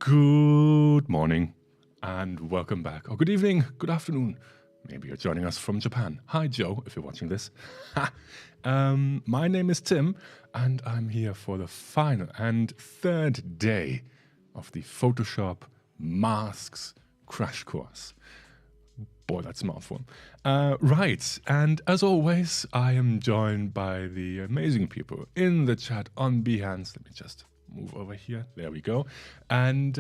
Good morning and welcome back. Or good evening, good afternoon. Maybe you're joining us from Japan. Hi, Joe, if you're watching this. My name is Tim, and I'm here for the final and third day of the Photoshop Masks Crash Course. Boy, that's a mouthful. Right, and as always, I am joined by the amazing people in the chat on Behance. Let me just move over here. There we go. And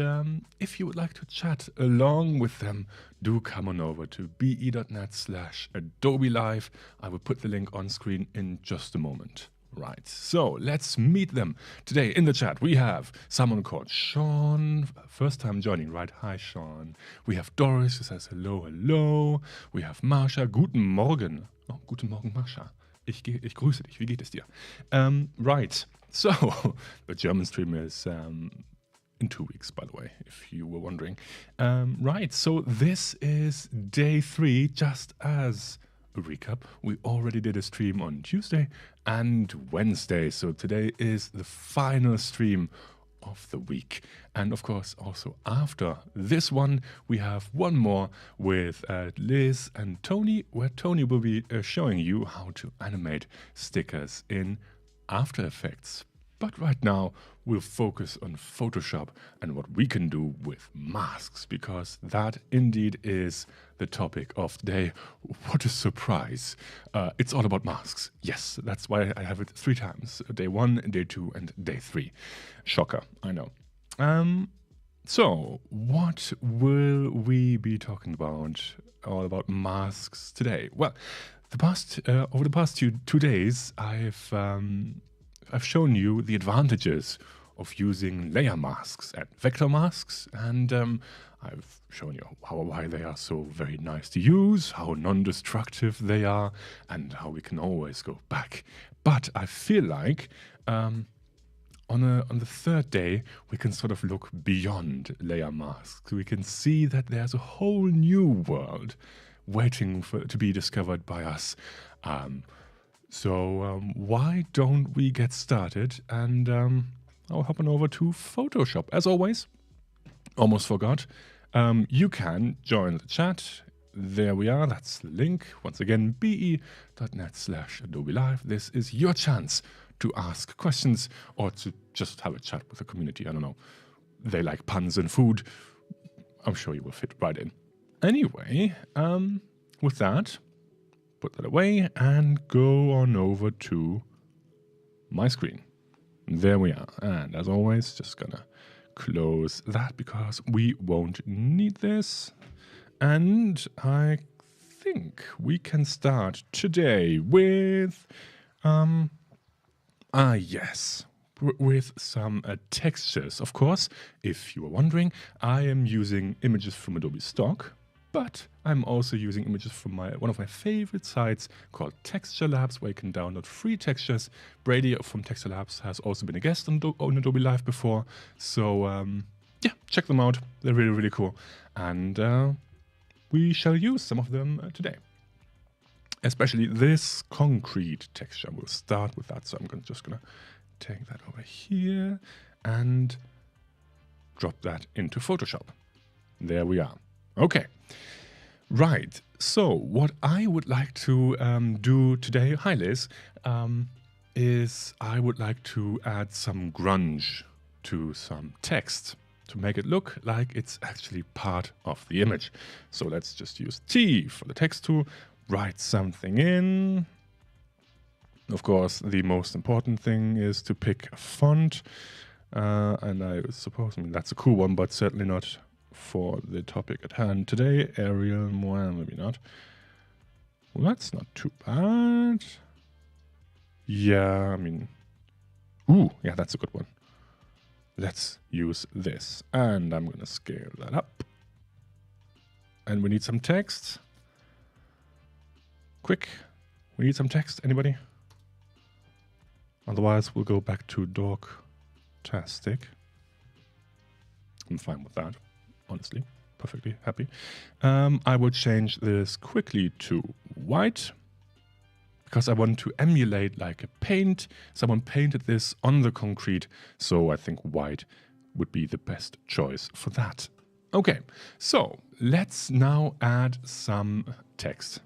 if you would like to chat along with them, do come on over to be.net/Adobe Live. I will put the link on screen in just a moment. Right, so let's meet them. Today in the chat, we have someone called Sean, first time joining, right? Hi, Sean. We have Doris, who says hello, hello. We have Marsha, guten Morgen. Oh, guten Morgen, Marsha. Ich grüße dich. Wie geht es dir? Right, so the German stream is in 2 weeks, by the way, if you were wondering. Right, so this is day 3, just as a recap. We already did a stream on Tuesday and Wednesday, so today is the final stream of the week. And of course, also after this one, we have one more with Liz and Tony, where Tony will be showing you how to animate stickers in After Effects. But right now, we'll focus on Photoshop and what we can do with masks, because that indeed is the topic of the day. What a surprise. It's all about masks. Yes, that's why I have it 3 times. Day 1, day 2, and day 3. Shocker, I know. So, what will we be talking about, all about masks today? Well, over the past two days, I've shown you the advantages of using layer masks and vector masks, and I've shown you why they are so very nice to use, how non-destructive they are, and how we can always go back. But I feel like on the third day, we can sort of look beyond layer masks. We can see that there's a whole new world waiting to be discovered by us. So why don't we get started? And I'll hop on over to Photoshop. As always, almost forgot, you can join the chat. There we are. That's the link. Once again, be.net/Adobe Live. This is your chance to ask questions or to just have a chat with the community. I don't know. They like puns and food. I'm sure you will fit right in. Anyway, with that, put that away and go on over to my screen. There we are. And as always, just gonna close that because we won't need this. And I think we can start today with, yes, with some textures. Of course, if you were wondering, I am using images from Adobe Stock, but I'm also using images from one of my favorite sites called Texture Labs, where you can download free textures. Brady from Texture Labs has also been a guest on Adobe Live before. So yeah, check them out. They're really, really cool. And we shall use some of them today. Especially this concrete texture. We'll start with that. So I'm just going to take that over here and drop that into Photoshop. There we are. Okay. Right, so what I would like to do today, hi Liz, is I would like to add some grunge to some text to make it look like it's actually part of the image. So let's just use T for the text tool, write something in. Of course, the most important thing is to pick a font, and I suppose, that's a cool one, but certainly not for the topic at hand today. Arial, well, maybe not. Well, that's not too bad. Yeah, ooh, yeah, that's a good one. Let's use this. And I'm going to scale that up. And we need some text. Quick, we need some text. Anybody? Otherwise, we'll go back to Dorktastic. I'm fine with that. Honestly, perfectly happy. I will change this quickly to white because I want to emulate like a paint. Someone painted this on the concrete, so I think white would be the best choice for that. Okay, so let's now add some text.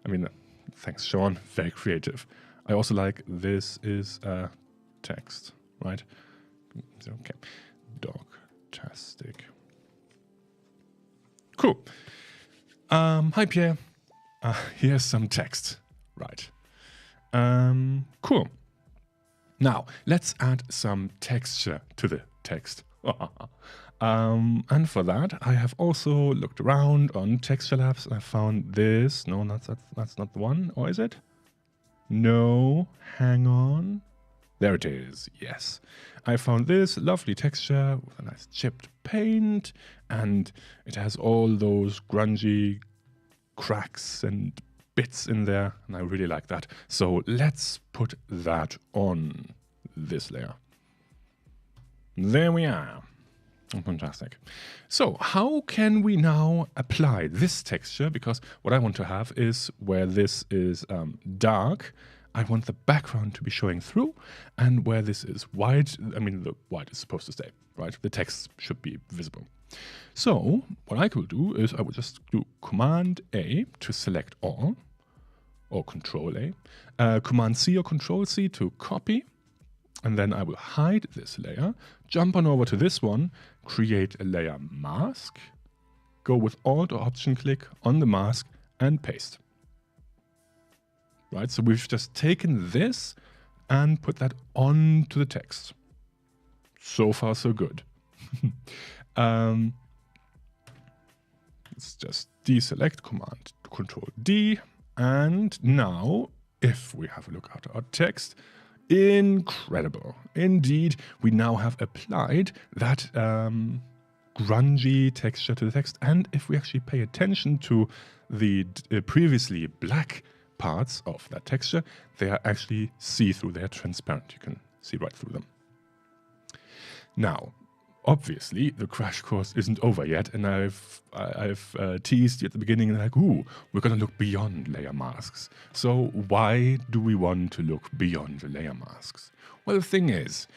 I mean, thanks, Sean. Very creative. I also like this is text, right? Okay, dogtastic. Cool. Hi, Pierre. Here's some text. Right. Cool. Now, let's add some texture to the text. And for that, I have also looked around on texture labs. I found this. No, that's not the one. Or is it? No. Hang on. There it is. Yes. I found this lovely texture with a nice chipped paint. And it has all those grungy cracks and bits in there. And I really like that. So let's put that on this layer. There we are. Fantastic. So how can we now apply this texture? Because what I want to have is where this is dark, I want the background to be showing through. And where this is white, I mean, the white is supposed to stay, right? The text should be visible. So what I could do is I would just do Command A to select all, or Control A, Command C or Control C to copy. And then I will hide this layer, jump on over to this one, create a layer mask, go with Alt or Option click on the mask and paste. Right, so we've just taken this and put that onto the text. So far, so good. Let's just deselect, Command Control D. And now, if we have a look at our text, incredible. Indeed, we now have applied that grungy texture to the text. And if we actually pay attention to the previously black parts of that texture, they are actually see-through. They are transparent. You can see right through them. Now, obviously, the crash course isn't over yet, and I've teased you at the beginning, like, ooh, we're going to look beyond layer masks. So why do we want to look beyond the layer masks? Well, the thing is,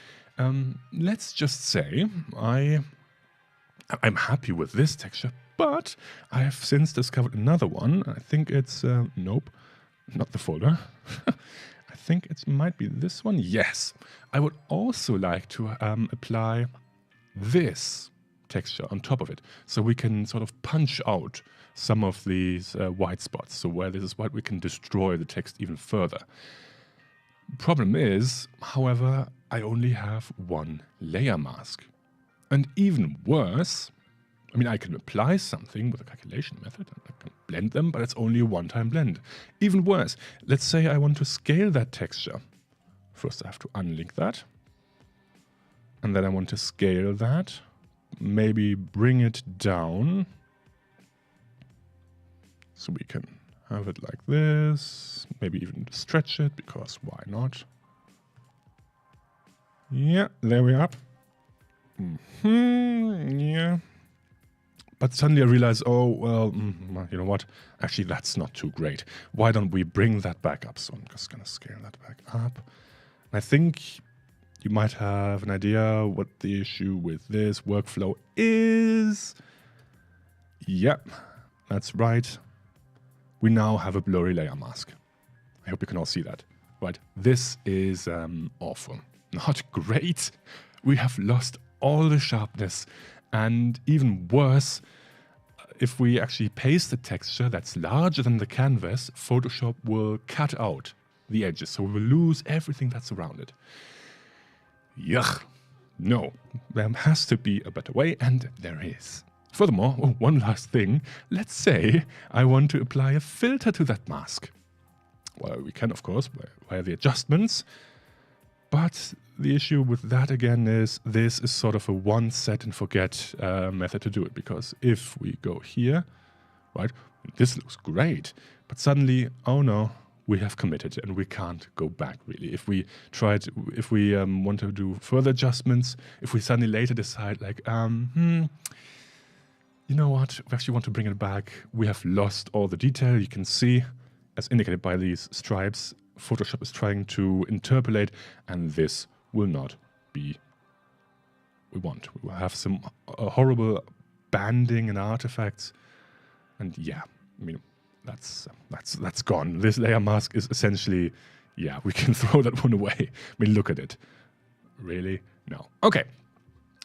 let's just say I'm happy with this texture, but I have since discovered another one. I think it's, nope, not the folder. I think it might be this one. Yes. I would also like to apply this texture on top of it, so we can sort of punch out some of these white spots. So where this is white, we can destroy the text even further. Problem is, however, I only have one layer mask. And even worse, I mean, I can apply something with a calculation method, and I can blend them, but it's only a one-time blend. Even worse, let's say I want to scale that texture. First, I have to unlink that. And then I want to scale that, maybe bring it down. So we can have it like this, maybe even stretch it, because why not? Yeah, there we are. Yeah. But suddenly I realize, oh, well, you know what? Actually, that's not too great. Why don't we bring that back up? So I'm just going to scale that back up. I think you might have an idea what the issue with this workflow is. Yep, that's right. We now have a blurry layer mask. I hope you can all see that. Right, this is awful. Not great. We have lost all the sharpness. And even worse, if we actually paste the texture that's larger than the canvas, Photoshop will cut out the edges. So we will lose everything that's around it. Yuck. No, there has to be a better way, and there is. Furthermore, one last thing. Let's say I want to apply a filter to that mask. Well, we can, of course, via the adjustments. But the issue with that, again, is this is sort of a one set and forget method to do it. Because if we go here, right, this looks great. But suddenly, oh no, we have committed and we can't go back, really. If we want to do further adjustments, if we suddenly later decide, like, you know what, we actually want to bring it back, we have lost all the detail. You can see, as indicated by these stripes, Photoshop is trying to interpolate, and this will not be we want. We will have some horrible banding and artifacts. And yeah, I mean, that's gone. This layer mask is essentially, yeah, we can throw that one away. I mean, look at it. Really? No. Okay.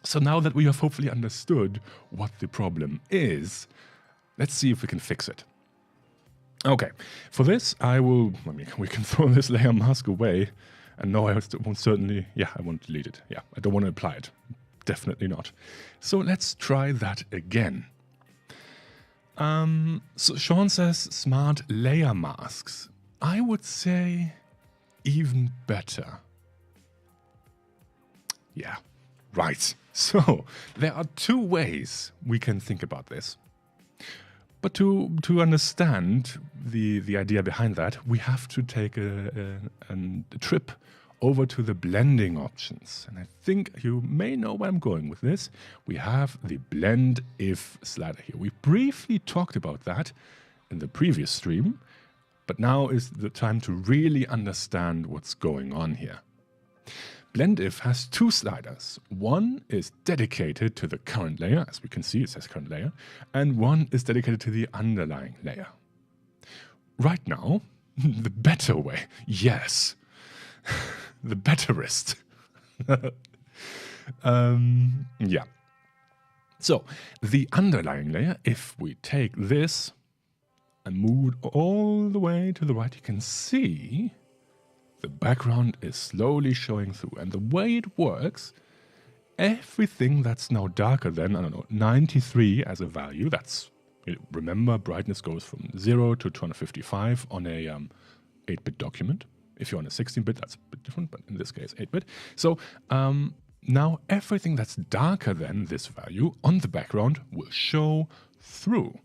So now that we have hopefully understood what the problem is, let's see if we can fix it. Okay. For this, we can throw this layer mask away. And no, I won't certainly, I won't delete it. Yeah, I don't want to apply it. Definitely not. So let's try that again. So Sean says smart layer masks. I would say even better. Yeah, right. So there are two ways we can think about this. But to understand the idea behind that, we have to take a trip over to the blending options. And I think you may know where I'm going with this. We have the blend if slider here. We briefly talked about that in the previous stream, but now is the time to really understand what's going on here. Blend if has two sliders. One is dedicated to the current layer, as we can see, it says current layer, and one is dedicated to the underlying layer. Right now, the better way, yes, the betterest. Yeah. So the underlying layer, if we take this and move all the way to the right, you can see the background is slowly showing through. And the way it works, everything that's now darker than, 93 as a value, remember, brightness goes from 0 to 255 on a 8-bit document. If you're on a 16-bit, that's a bit different, but in this case, 8-bit. So now everything that's darker than this value on the background will show through.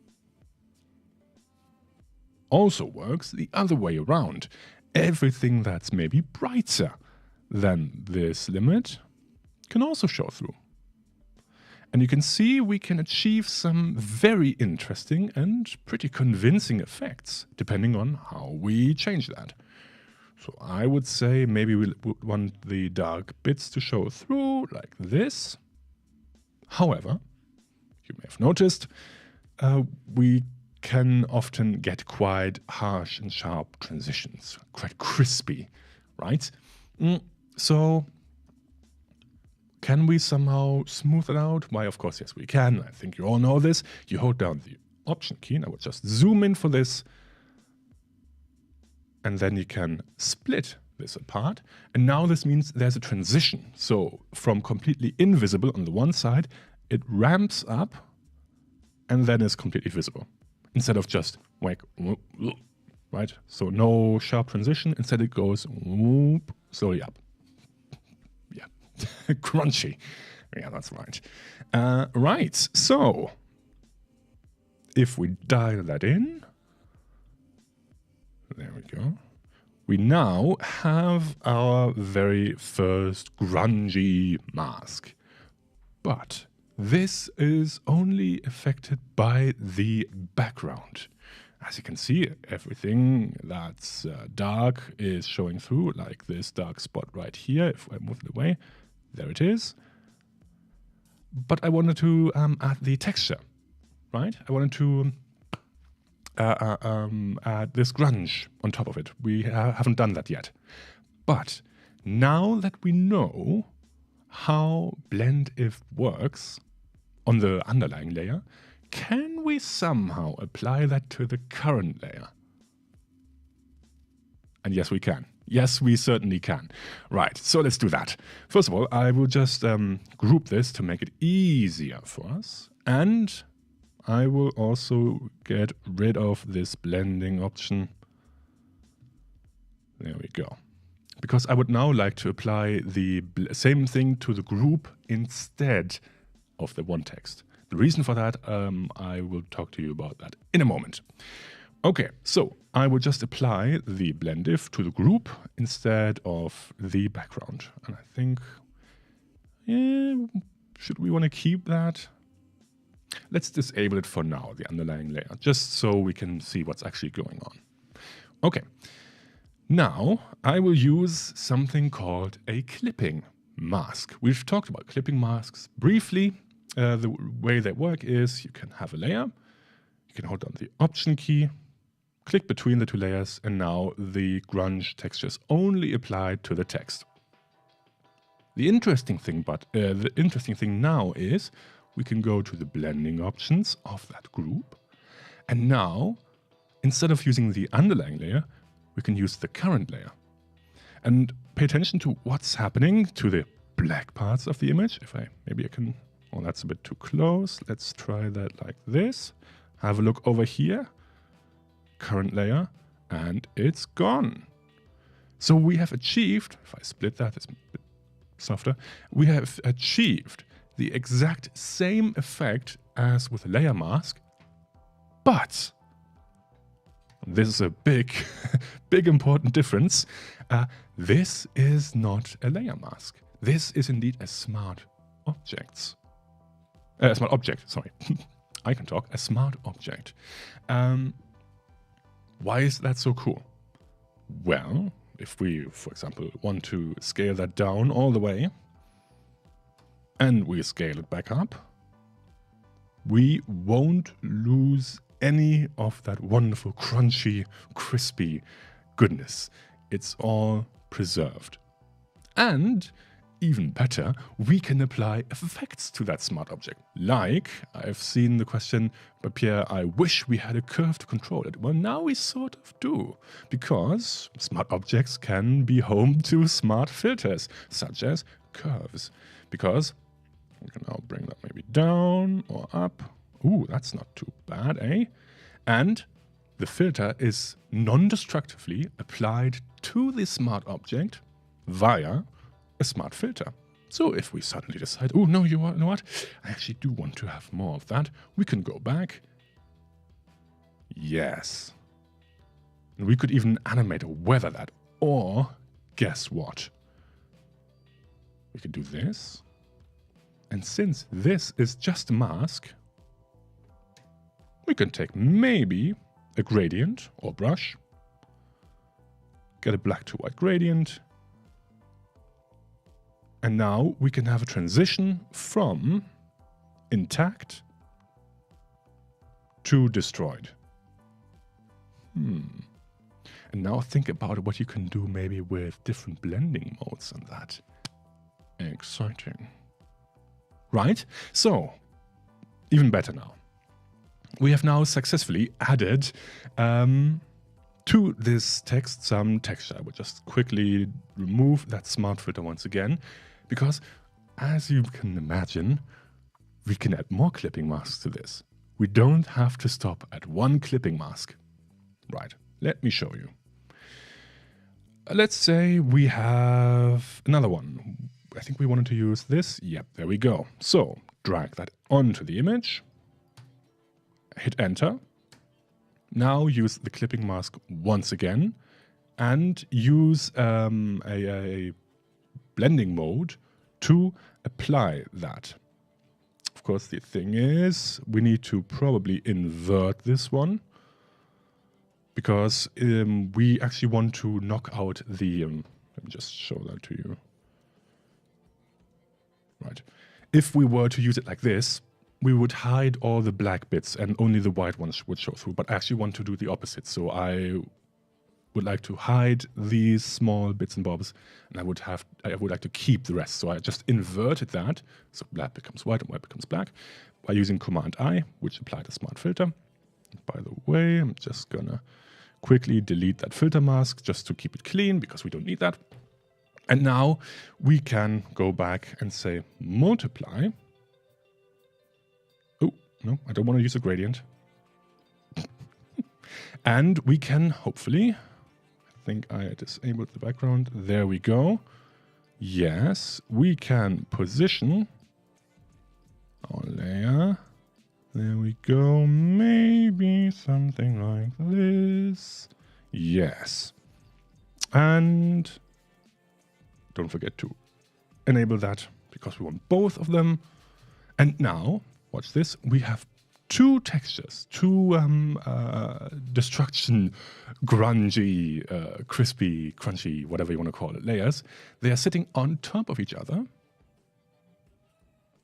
Also works the other way around. Everything that's maybe brighter than this limit can also show through. And you can see we can achieve some very interesting and pretty convincing effects, depending on how we change that. So I would say maybe we would want the dark bits to show through like this. However, you may have noticed, we can often get quite harsh and sharp transitions, quite crispy, right? So can we somehow smooth it out? Why, of course, yes, we can. I think you all know this. You hold down the Option key, and I will just zoom in for this. And then you can split this apart. And now this means there's a transition. So from completely invisible on the one side, it ramps up and then is completely visible. Instead of just whack, right? So no sharp transition. Instead it goes whoop, slowly up. Yeah, crunchy. Yeah, that's right. Right, so if we dial that in, there we go. We now have our very first grungy mask. But this is only affected by the background. As you can see, everything that's dark is showing through, like this dark spot right here. If I move it away, there it is. But I wanted to add the texture, right? I wanted to add this grunge on top of it. We haven't done that yet. But now that we know how blend if works on the underlying layer, can we somehow apply that to the current layer? And yes, we can. Yes, we certainly can. Right, so let's do that. First of all, I will just group this to make it easier for us. And I will also get rid of this blending option. There we go. Because I would now like to apply the same thing to the group instead of the one text. The reason for that, I will talk to you about that in a moment. Okay, so I will just apply the blend if to the group instead of the background. And I think, should we want to keep that? Let's disable it for now, the underlying layer, just so we can see what's actually going on. Okay, now I will use something called a clipping mask. We've talked about clipping masks briefly. The way they work is you can have a layer, you can hold down the Option key, click between the two layers, and now the grunge texture is only applied to the text. The interesting thing now is we can go to the blending options of that group, and now instead of using the underlying layer, we can use the current layer. And pay attention to what's happening to the black parts of the image. Maybe I can. Oh, that's a bit too close. Let's try that like this. Have a look over here. Current layer, and it's gone. So we have achieved, if I split that, it's a bit softer. We have achieved the exact same effect as with a layer mask, but this is a big, big important difference. This is not a layer mask. This is indeed a smart object. Sorry. I can talk. A smart object. Why is that so cool? Well, if we, for example, want to scale that down all the way, and we scale it back up, we won't lose any of that wonderful, crunchy, crispy goodness. It's all preserved. And even better, we can apply effects to that smart object. Like, I've seen the question, but Pierre, I wish we had a curve to control it. Well, now we sort of do, because smart objects can be home to smart filters, such as curves. Because we can now bring that maybe down or up. Ooh, that's not too bad, eh? And the filter is non-destructively applied to the smart object via a smart filter. So if we suddenly decide, oh no, you know what? I actually do want to have more of that. We can go back. Yes. And we could even animate or weather that. Or guess what? We could do this. And since this is just a mask, we can take maybe a gradient or brush, get a black to white gradient, and now we can have a transition from intact to destroyed. And now think about what you can do maybe with different blending modes and that. Exciting. Right? So, even better now. We have now successfully added to this text some texture. I will just quickly remove that smart filter once again, because as you can imagine, we can add more clipping masks to this. We don't have to stop at one clipping mask. Right, let me show you. Let's say we have another one. I think we wanted to use this. Yep, there we go. So drag that onto the image, hit enter. Now use the clipping mask once again and use a blending mode to apply that. Of course, the thing is we need to probably invert this one because we actually want to knock out the... let me just show that to you. Right. If we were to use it like this, we would hide all the black bits and only the white ones would show through. But I actually want to do the opposite. So I would like to hide these small bits and bobs, and I would like to keep the rest. So I just inverted that. So black becomes white and white becomes black by using Command I, which applied a smart filter. By the way, I'm just gonna quickly delete that filter mask just to keep it clean because we don't need that. And now we can go back and say multiply. Oh, no, I don't want to use a gradient. And we can hopefully, I think I disabled the background. There we go. Yes, we can position our layer. There we go. Maybe something like this. Yes. And don't forget to enable that because we want both of them. And now, watch this, we have two textures, two destruction, grungy, crispy, crunchy, whatever you want to call it, layers. They are sitting on top of each other.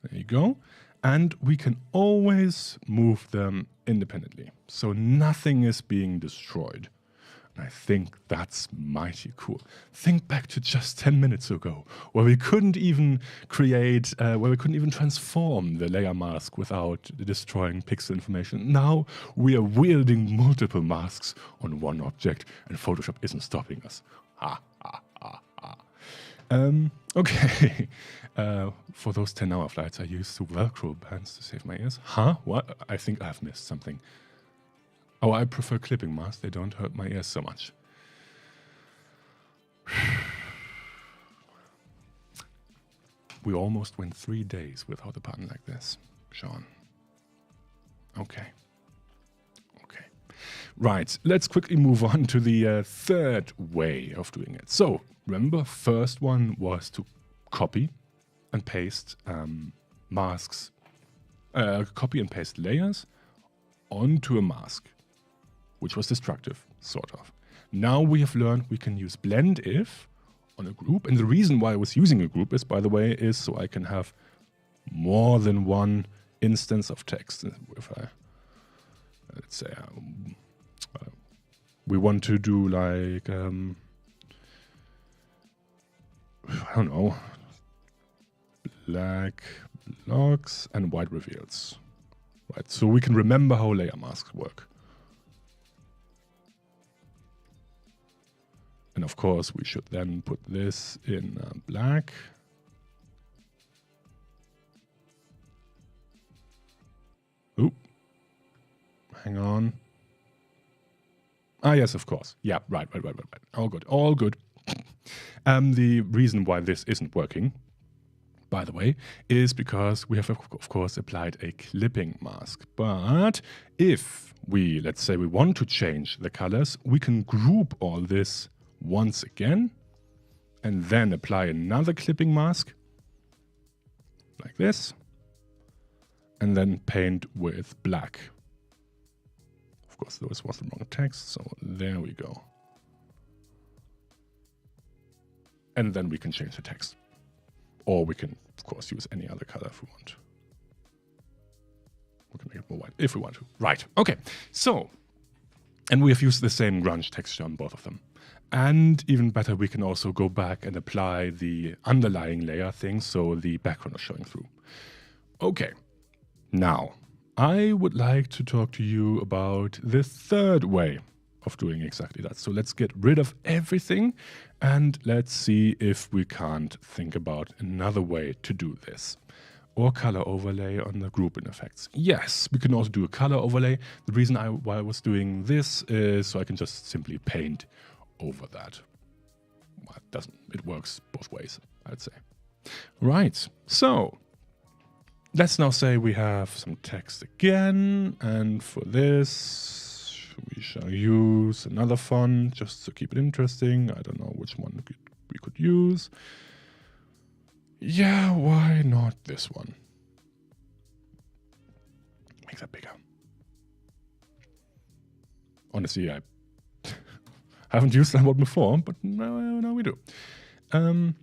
There you go. And we can always move them independently. So nothing is being destroyed. And I think that's mighty cool. Think back to just 10 minutes ago, where we couldn't even create, where we couldn't even transform the layer mask without destroying pixel information. Now we are wielding multiple masks on one object, and Photoshop isn't stopping us. Ha, ha, ha, ha. Okay. For those 10-hour flights, I used two Velcro bands to save my ears. Huh? What? I think I've missed something. Oh, I prefer clipping masks. They don't hurt my ears so much. We almost went 3 days without a button like this, Sean. Okay. Okay. Right. Let's quickly move on to the third way of doing it. So, remember, first one was to copy and paste masks, copy and paste layers onto a mask, which was destructive, sort of. Now we have learned we can use blend if on a group. And the reason why I was using a group is, by the way, is so I can have more than one instance of text. If I, let's say, we want to do like, I don't know, black blocks and white reveals. Right, so we can remember how layer masks work. And of course, we should then put this in black. Oop. Hang on. Ah, yes, of course. Yeah, right. All good, all good. The reason why this isn't working, by the way, is because we have, of course, applied a clipping mask. But if we, let's say we want to change the colors, we can group all this once again, and then apply another clipping mask, like this, and then paint with black. Of course, this was the wrong text, so there we go. And then we can change the text. Or we can, of course, use any other color if we want. We can make it more white if we want to. Right, okay. So, and we have used the same grunge texture on both of them. And even better, we can also go back and apply the underlying layer thing, so the background is showing through. Okay, now I would like to talk to you about the third way of doing exactly that. So let's get rid of everything and let's see if we can't think about another way to do this. Or color overlay on the grouping effects. Yes, we can also do a color overlay. The reason why I was doing this is so I can just simply paint over that. Well, it works both ways, I'd say. Right, so let's now say we have some text again, and for this we shall use another font just to keep it interesting. I don't know which one we could use. Yeah, why not this one? Make that bigger. Honestly, I haven't used that one before, but now we do. And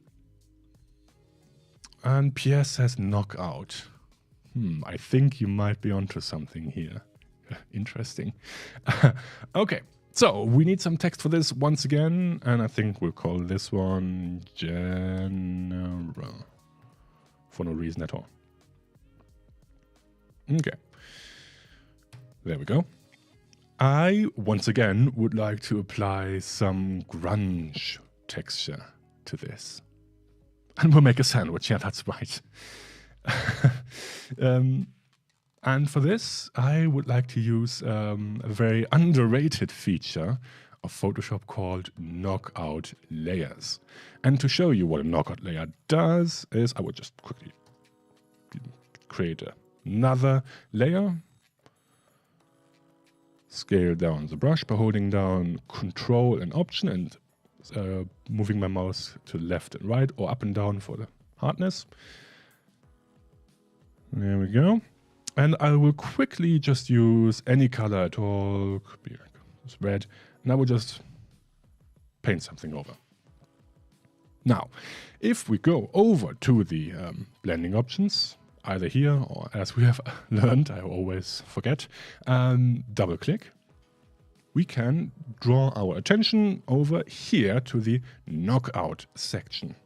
Pierre says knockout. I think you might be onto something here. Interesting. Okay, so we need some text for this once again, and I think we'll call this one general for no reason at all. Okay, there we go. I, once again, would like to apply some grunge texture to this. And we'll make a sandwich, yeah, that's right. And for this, I would like to use a very underrated feature of Photoshop called knockout layers. And to show you what a knockout layer does is I would just quickly create another layer. Scale down the brush by holding down Control and Option and moving my mouse to left and right or up and down for the hardness. There we go. And I will quickly just use any color at all, could be like this red, and I will just paint something over. Now, if we go over to the blending options, either here or as we have learned, I always forget, double click, we can draw our attention over here to the knockout section.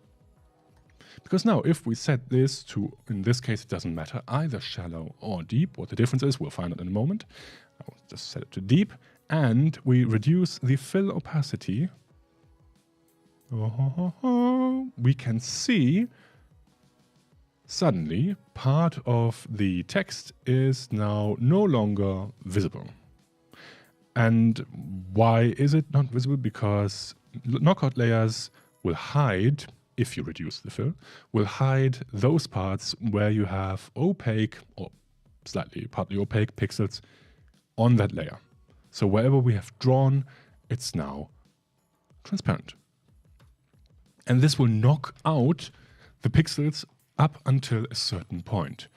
Because now if we set this to, in this case it doesn't matter, either shallow or deep, what the difference is we'll find out in a moment. I'll just set it to deep, and we reduce the fill opacity. We can see suddenly part of the text is now no longer visible. And why is it not visible? Because knockout layers will hide, if you reduce the fill, will hide those parts where you have opaque or slightly partly opaque pixels on that layer. So wherever we have drawn, it's now transparent. And this will knock out the pixels up until a certain point.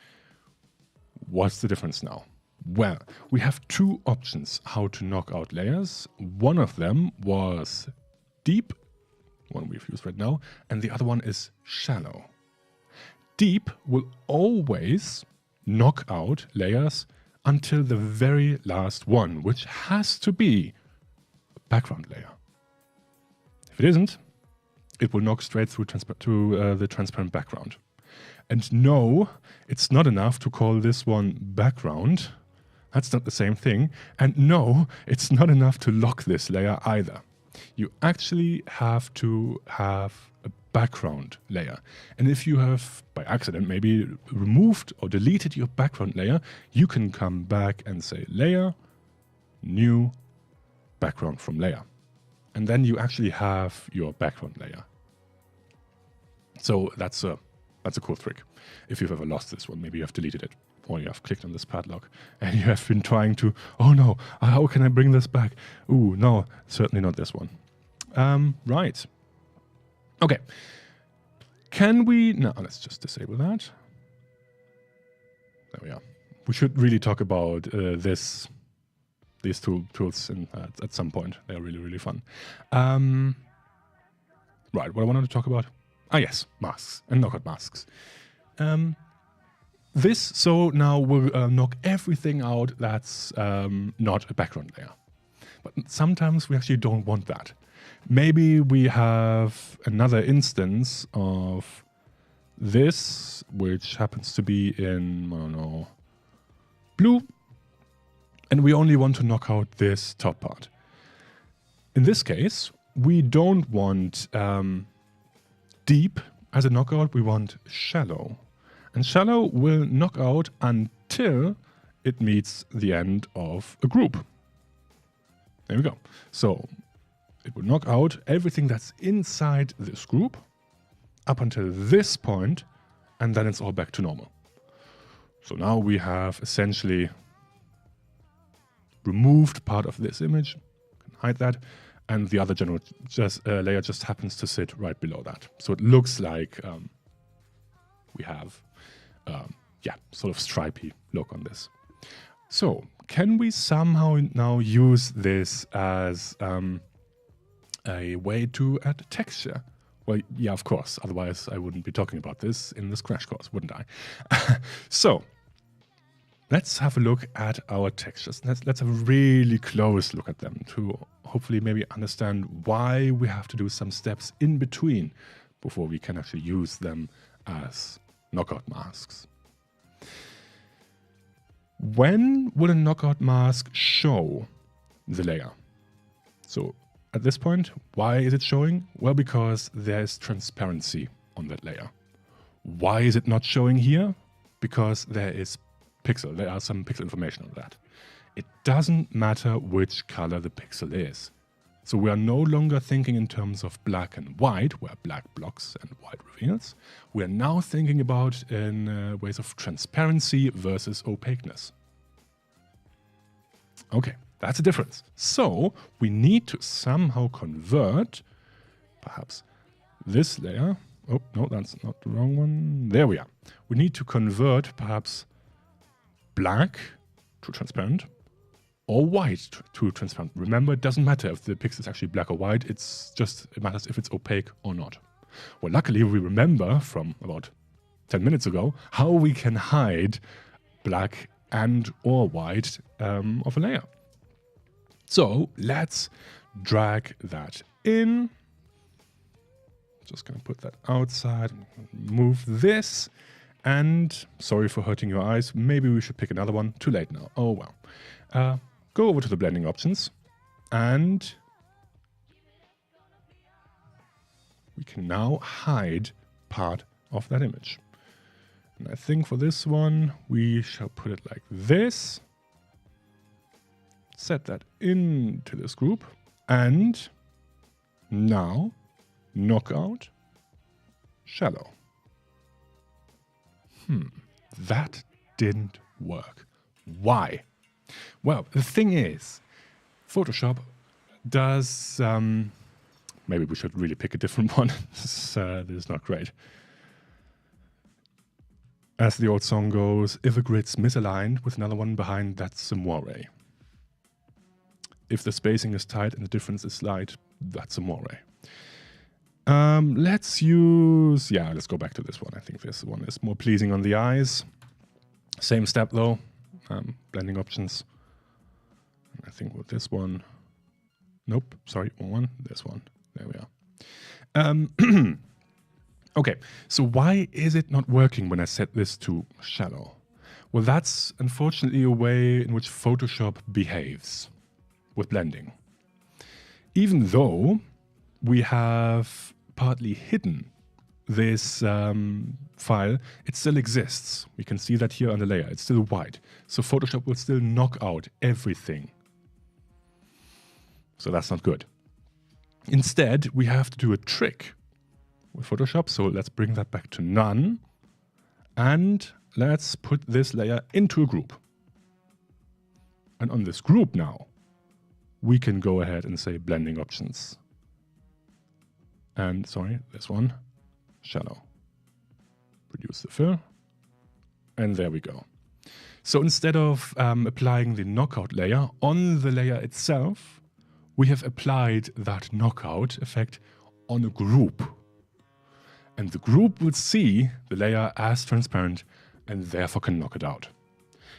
What's the difference now? Well, we have two options how to knock out layers. One of them was deep, one we've used right now, and the other one is shallow. Deep will always knock out layers until the very last one, which has to be a background layer. If it isn't, it will knock straight through the transparent background. And no, it's not enough to call this one background. That's not the same thing. And no, it's not enough to lock this layer either. You actually have to have a background layer. And if you have, by accident, maybe removed or deleted your background layer, you can come back and say Layer, New, Background from Layer. And then you actually have your background layer. So that's a cool trick. If you've ever lost this one, maybe you have deleted it, or you have clicked on this padlock and you have been trying to, oh no, how can I bring this back? Ooh, no, certainly not this one. Right. Okay. Can we, now let's just disable that. There we are. We should really talk about these tools at some point. They're really, really fun. Right, what I wanted to talk about? Ah, yes, masks and knockout masks. This, so now will knock everything out that's not a background layer. But sometimes we actually don't want that. Maybe we have another instance of this, which happens to be in, I don't know, blue, and we only want to knock out this top part. In this case, we don't want deep as a knockout, we want shallow. And shallow will knock out until it meets the end of a group. There we go. So it will knock out everything that's inside this group up until this point, and then it's all back to normal. So now we have essentially removed part of this image, can hide that, and the other general layer just happens to sit right below that. So it looks like we have, sort of stripy look on this. So can we somehow now use this as a way to add texture? Well, yeah, of course. Otherwise, I wouldn't be talking about this in this crash course, wouldn't I? So let's have a look at our textures. Let's have a really close look at them to hopefully maybe understand why we have to do some steps in between before we can actually use them as knockout masks. When will a knockout mask show the layer? So at this point, why is it showing? Well, because there's transparency on that layer. Why is it not showing here? Because there are some pixel information on that. It doesn't matter which color the pixel is. So we are no longer thinking in terms of black and white, where black blocks and white reveals. We are now thinking about in ways of transparency versus opaqueness. Okay, that's a difference. So we need to somehow convert perhaps this layer. Oh, no, that's not the wrong one. There we are. We need to convert perhaps black to transparent or white to transparent. Remember, it doesn't matter if the pixel is actually black or white. It matters if it's opaque or not. Well, luckily we remember from about 10 minutes ago how we can hide black and or white of a layer. So let's drag that in. Just going to put that outside, move this, and sorry for hurting your eyes. Maybe we should pick another one. Too late now. Oh well. Go over to the blending options, and we can now hide part of that image. And I think for this one, we shall put it like this. Set that into this group, and now knockout shallow. That didn't work. Why? Well, the thing is, Photoshop does... maybe we should really pick a different one. This is not great. As the old song goes, if a grid's misaligned with another one behind, that's a moire. If the spacing is tight and the difference is slight, that's a moire. Let's go back to this one. I think this one is more pleasing on the eyes. Same step though, blending options. I think with this one, nope, sorry, one, this one, there we are. Okay, so why is it not working when I set this to shallow? Well, that's unfortunately a way in which Photoshop behaves with blending. Even though we have partly hidden this file, it still exists. We can see that here on the layer. It's still white. So Photoshop will still knock out everything. So that's not good. Instead, we have to do a trick with Photoshop. So let's bring that back to none. And let's put this layer into a group. And on this group now, we can go ahead and say blending options. And sorry, this one, shallow. Reduce the fill. And there we go. So instead of applying the knockout layer on the layer itself, we have applied that knockout effect on a group. And the group will see the layer as transparent and therefore can knock it out.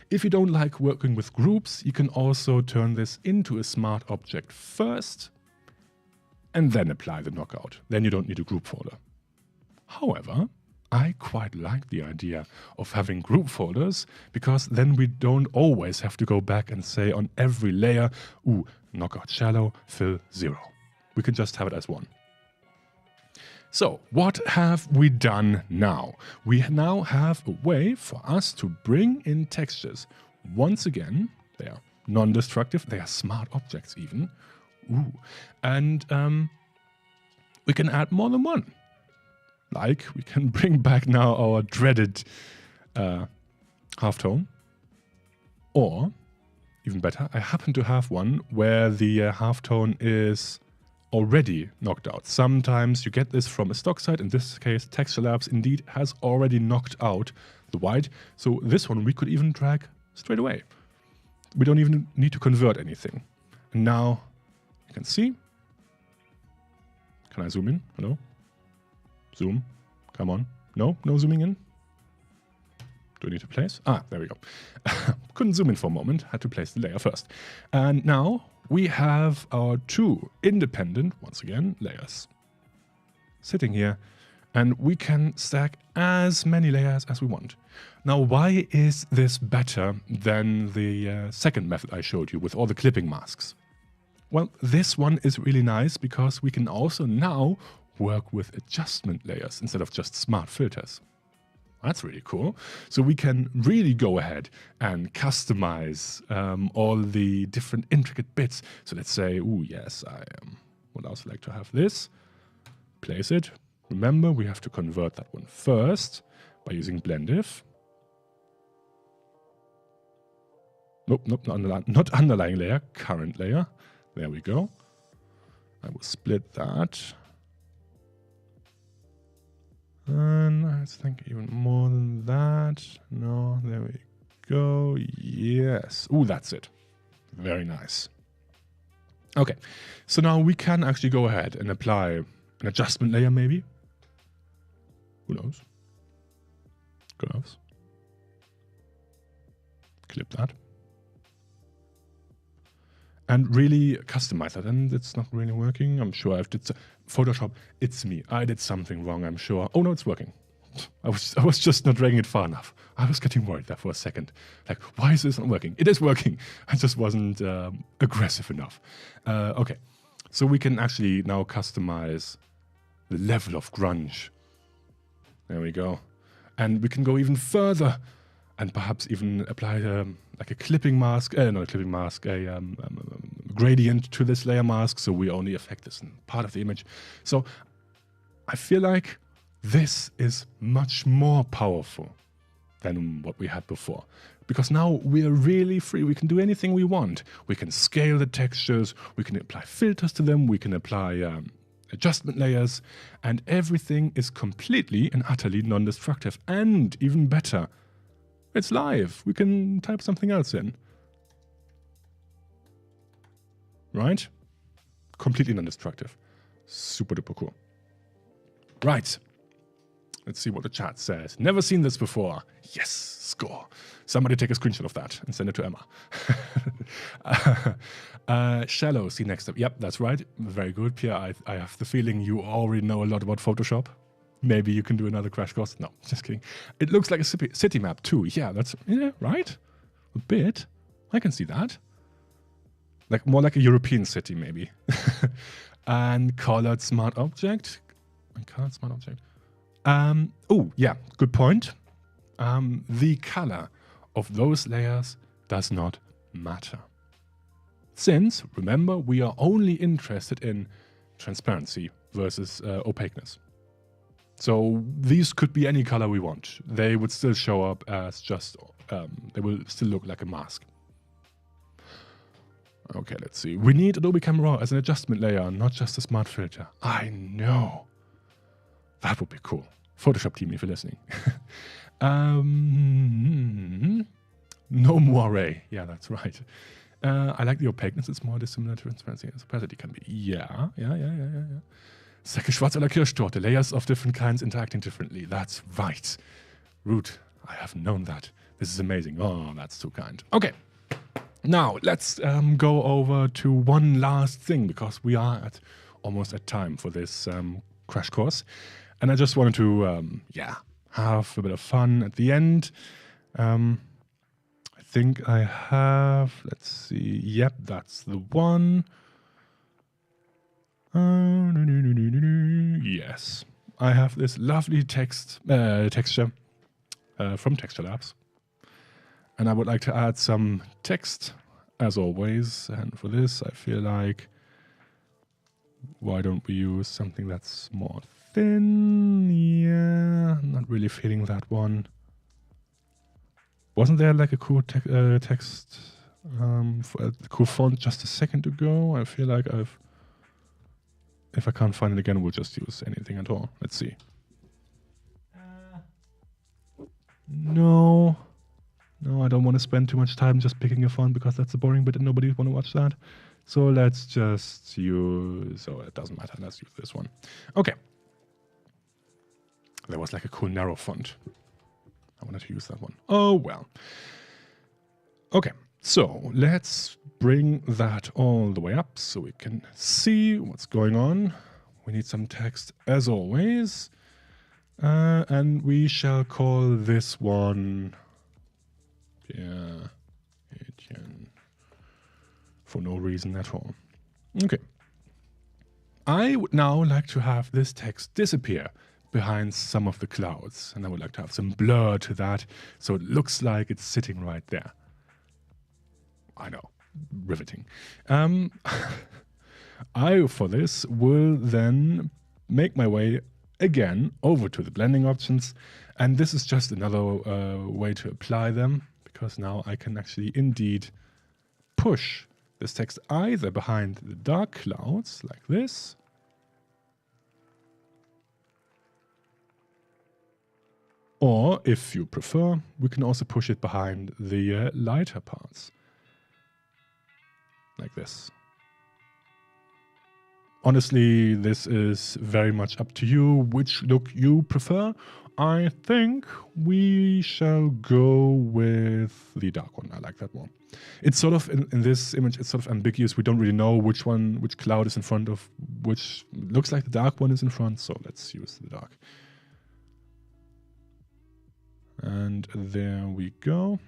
If you don't like working with groups, you can also turn this into a smart object first and then apply the knockout. Then you don't need a group folder. However, I quite like the idea of having group folders because then we don't always have to go back and say on every layer, ooh, knockout shallow, fill 0. We can just have it as one. So what have we done now? We now have a way for us to bring in textures. Once again, they are non-destructive, they are smart objects even. Ooh. And we can add more than one. Like we can bring back now our dreaded halftone. Or, even better, I happen to have one where the halftone is already knocked out. Sometimes you get this from a stock site. In this case, Texture Labs indeed has already knocked out the white. So this one we could even drag straight away. We don't even need to convert anything. And now you can see. Can I zoom in? Hello? Zoom. Come on. No zooming in. Do I need to place? Ah, there we go. Couldn't zoom in for a moment. Had to place the layer first. And now we have our two independent, once again, layers sitting here. And we can stack as many layers as we want. Now, why is this better than the second method I showed you with all the clipping masks? Well, this one is really nice because we can also now work with adjustment layers instead of just smart filters. That's really cool. So we can really go ahead and customize all the different intricate bits. So let's say, oh yes, I would also like to have this. Place it. Remember, we have to convert that one first by using blend-if. Nope, not underlying layer, current layer. There we go. I will split that. And I think even more than that. No, there we go. Yes. Ooh, that's it. Very nice. Okay, so now we can actually go ahead and apply an adjustment layer maybe. Who knows? Curves. Clip that. And really customize that. And it's not really working. I'm sure I've did Photoshop. It's me. I did something wrong, I'm sure. Oh no, it's working. I was just not dragging it far enough. I was getting worried there for a second. Like, why is this not working? It is working. I just wasn't aggressive enough. Okay, so we can actually now customize the level of grunge. There we go. And we can go even further and perhaps even apply like a clipping mask, not a clipping mask, a gradient to this layer mask, so we only affect this in part of the image. So I feel like this is much more powerful than what we had before. Because now we're really free. We can do anything we want. We can scale the textures, we can apply filters to them, we can apply adjustment layers, and everything is completely and utterly non-destructive. And even better, it's live. We can type something else in. Right? Completely non-destructive. Super duper cool. Right. Let's see what the chat says. Never seen this before. Yes, score. Somebody take a screenshot of that and send it to Emma. Shallow, see next up. Yep, that's right. Very good, Pierre. I have the feeling you already know a lot about Photoshop. Maybe you can do another crash course. No, just kidding. It looks like a city map too. Yeah, that's right. A bit. I can see that. Like more like a European city, maybe. And colored smart object. Oh, yeah, good point. The color of those layers does not matter. Since, remember, we are only interested in transparency versus opaqueness. So these could be any color we want. They would still show up as just, they will still look like a mask. Okay, let's see. We need Adobe Camera as an adjustment layer, not just a smart filter. I know. That would be cool. Photoshop team, if you're listening. No moire. Yeah, that's right. I like the opaqueness. It's more dissimilar to transparency as opacity can be. Yeah. It's like a schwarz oder Kirschtorte. Layers of different kinds interacting differently. That's right. Root. I have known that. This is amazing. Oh, that's too kind. Okay. Now, let's go over to one last thing, because we are almost at time for this crash course. And I just wanted to, have a bit of fun at the end. I think I have, let's see, yep, that's the one. Yes, I have this lovely texture from Texture Labs. And I would like to add some text, as always. And for this, I feel like, why don't we use something that's more thin? Yeah, not really feeling that one. Wasn't there like a cool text, a cool font just a second ago? I feel like if I can't find it again, we'll just use anything at all. Let's see. No, I don't want to spend too much time just picking a font, because that's a boring bit and nobody want to watch that. So let's just use, so it doesn't matter, let's use this one. Okay. There was like a cool narrow font. I wanted to use that one. Oh, well. Okay, so let's bring that all the way up so we can see what's going on. We need some text as always. And we shall call this one Etienne, for no reason at all. Okay. I would now like to have this text disappear behind some of the clouds, and I would like to have some blur to that, so it looks like it's sitting right there. I know, riveting. I, for this, will then make my way again over to the blending options, and this is just another way to apply them, because now I can actually indeed push this text either behind the dark clouds, like this, Or, if you prefer, we can also push it behind the lighter parts, like this. Honestly, this is very much up to you, which look you prefer. I think we shall go with the dark one. I like that one. It's sort of, in this image, it's sort of ambiguous. We don't really know which cloud is in front of which. Looks like the dark one is in front, so let's use the dark. And there we go.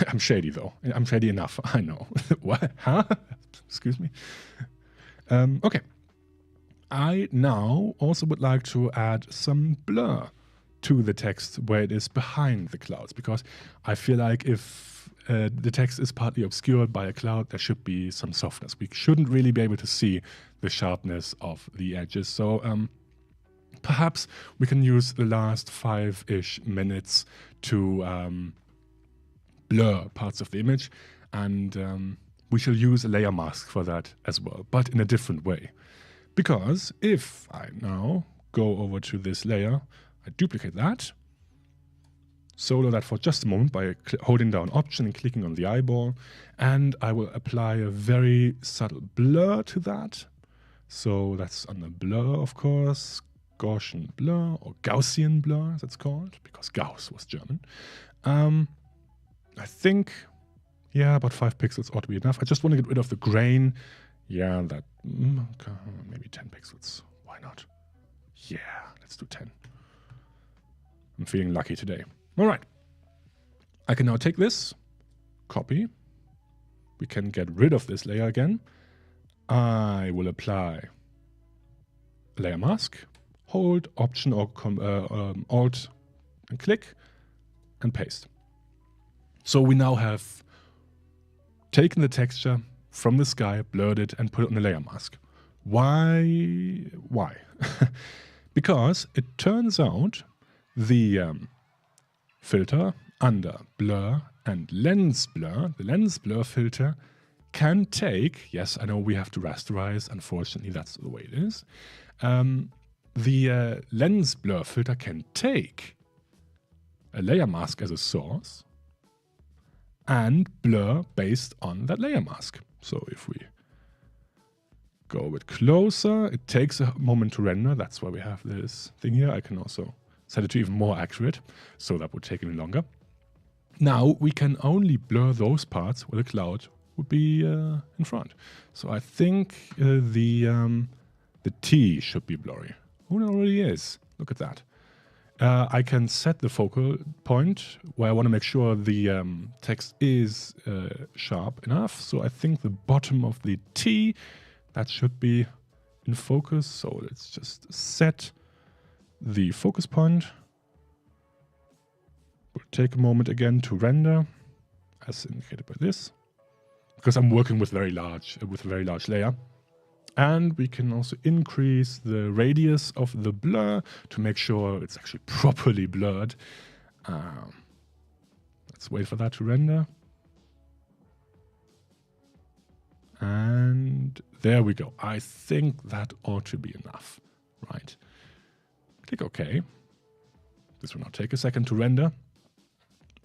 I'm shady though. I'm shady enough. I know. What? Huh? Excuse me. Okay. I now also would like to add some blur to the text where it is behind the clouds, because I feel like if the text is partly obscured by a cloud, there should be some softness. We shouldn't really be able to see the sharpness of the edges. So perhaps we can use the last 5-ish minutes to blur parts of the image, and we shall use a layer mask for that as well, but in a different way. Because if I now go over to this layer, I duplicate that, solo that for just a moment by holding down Option and clicking on the eyeball, and I will apply a very subtle blur to that. So that's under blur, of course, Gaussian blur, or Gaussian blur as it's called, because Gauss was German. I think, yeah, about 5 pixels ought to be enough. I just want to get rid of the grain. Yeah, that, maybe 10 pixels. Why not? Yeah, let's do 10. I'm feeling lucky today. All right. I can now take this, copy. We can get rid of this layer again. I will apply a layer mask, hold Option or Alt and click, and paste. So we now have taken the texture from the sky, blurred it, and put it on the layer mask. Why? Because it turns out the filter under blur and lens blur, the lens blur filter, can take, yes, I know we have to rasterize, unfortunately that's the way it is, the lens blur filter can take a layer mask as a source and blur based on that layer mask. So if we go a bit closer, it takes a moment to render. That's why we have this thing here. I can also set it to even more accurate, so that would take even longer. Now we can only blur those parts where the cloud would be in front. So I think the T should be blurry. Oh, it already is. Look at that. I can set the focal point where I want to make sure the text is sharp enough. So I think the bottom of the T, that should be in focus. So let's just set the focus point. We'll take a moment again to render, as indicated by this, because I'm working with a very large layer. And we can also increase the radius of the blur to make sure it's actually properly blurred. Let's wait for that to render. And there we go. I think that ought to be enough, right? Click OK. This will now take a second to render.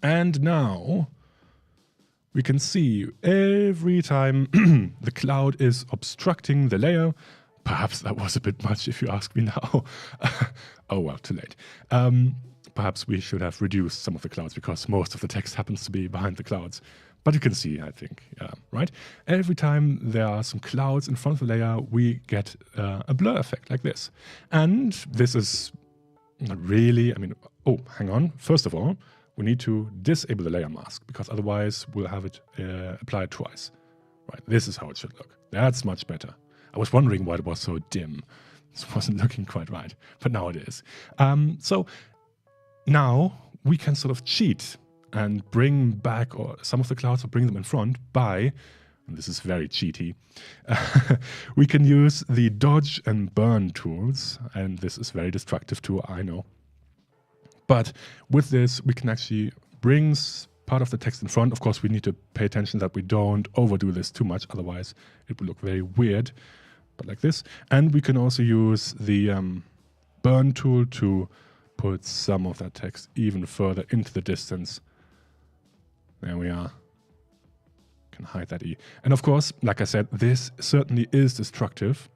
And now we can see every time the cloud is obstructing the layer. Perhaps that was a bit much if you ask me now. Oh well, too late. Perhaps we should have reduced some of the clouds because most of the text happens to be behind the clouds. But you can see, I think, right? Every time there are some clouds in front of the layer, we get a blur effect like this. And this is not really, I mean, oh, hang on. First of all, we need to disable the layer mask because otherwise we'll have it applied twice. Right, this is how it should look. That's much better. I was wondering why it was so dim. This wasn't looking quite right, but now it is. So now we can sort of cheat and bring back some of the clouds or bring them in front by, and this is very cheaty, we can use the dodge and burn tools, and this is very destructive too, I know. But with this, we can actually bring part of the text in front. Of course, we need to pay attention that we don't overdo this too much, otherwise it will look very weird. but like this. And we can also use the burn tool to put some of that text even further into the distance. There we are. Can hide that E. And of course, like I said, this certainly is destructive,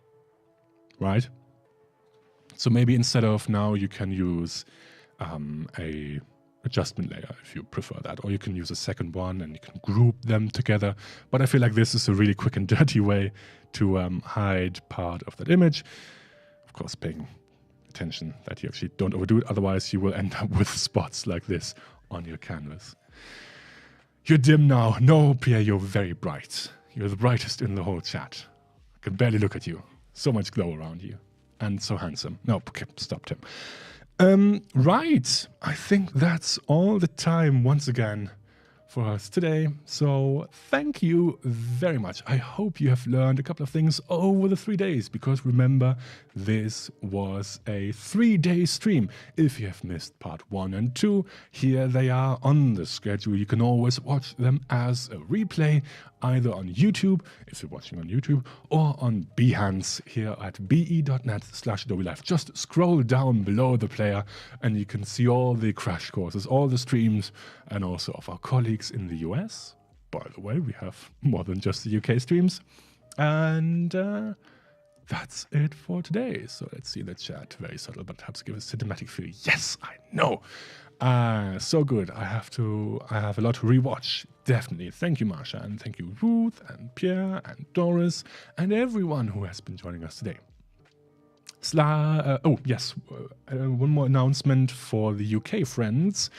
right? So maybe instead of now, you can use a adjustment layer if you prefer that, or you can use a second one and you can group them together. But I feel like this is a really quick and dirty way to hide part of that image. Of course, paying attention that you actually don't overdo it, otherwise you will end up with spots like this on your canvas. You're dim now. No, Pierre, you're very bright. You're the brightest in the whole chat. I can barely look at you. So much glow around you. And so handsome. No, okay, stop, Tim. Right, I think that's all the time once again for us today. So thank you very much. I hope you have learned a couple of things over the 3 days, because remember, this was a 3-day stream. If you have missed part 1 and 2, here they are on the schedule. You can always watch them as a replay, either on YouTube, if you're watching on YouTube, or on Behance here at be.net/Adobe Live. Just scroll down below the player and you can see all the crash courses, all the streams, and also of our colleagues in the US. By the way, we have more than just the UK streams. And that's it for today. So let's see the chat. Very subtle, but perhaps give a cinematic feel. Yes, I know. So good. I have a lot to rewatch. Definitely. Thank you, Marsha, and thank you, Ruth, and Pierre, and Doris, and everyone who has been joining us today. Oh, yes. One more announcement for the UK friends.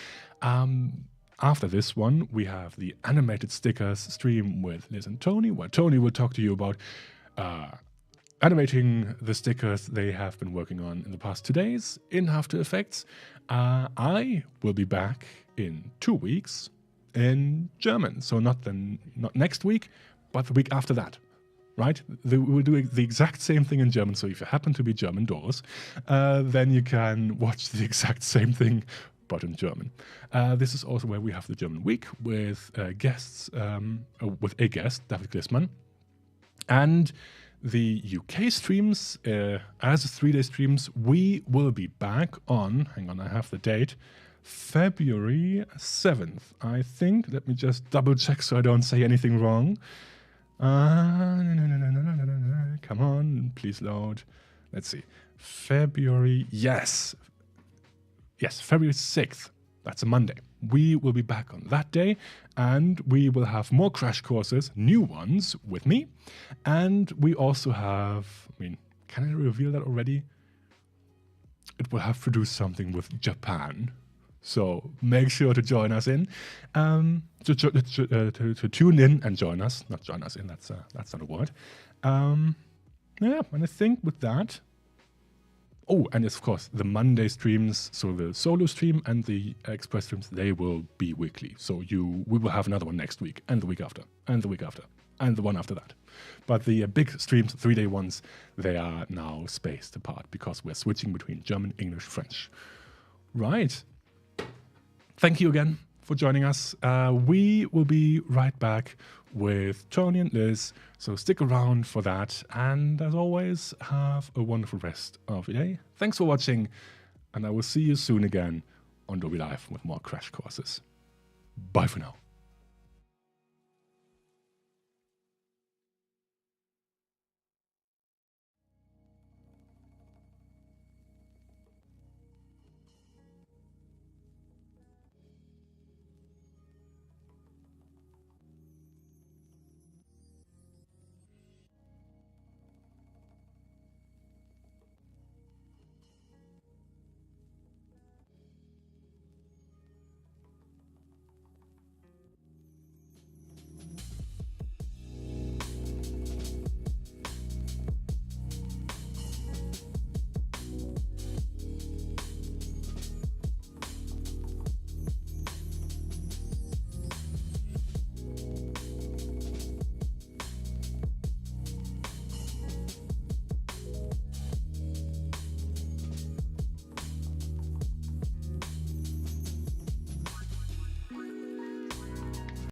After this one, we have the animated stickers stream with Liz and Tony, where Tony will talk to you about animating the stickers they have been working on in the past 2 days in After Effects. I will be back in 2 weeks in German. So not next week, but the week after that. Right? We'll do the exact same thing in German. So if you happen to be German Doris, then you can watch the exact same thing, but in German. This is also where we have the German week with guests, with a guest, David Glissman. And the UK streams, as 3-day streams, we will be back on, hang on, I have the date, February 7th, I think. Let me just double check so I don't say anything wrong. Come on, please load. Let's see. February 6th. That's a Monday. We will be back on that day, and we will have more crash courses, new ones, with me. And we also have, can I reveal that already? It will have to do something with Japan. So make sure to join us in, to tune in and join us. Not join us in, that's not a word. And I think with that, oh, and of course, the Monday streams, so the solo stream and the express streams, they will be weekly. So we will have another one next week, and the week after, and the week after, and the one after that. But the big streams, 3-day ones, they are now spaced apart because we're switching between German, English, French. Right. Thank you again for joining us. We will be right back with Tony and Liz, so stick around for that. And as always, have a wonderful rest of your day. Thanks for watching, and I will see you soon again on Adobe Live with more crash courses. Bye for now.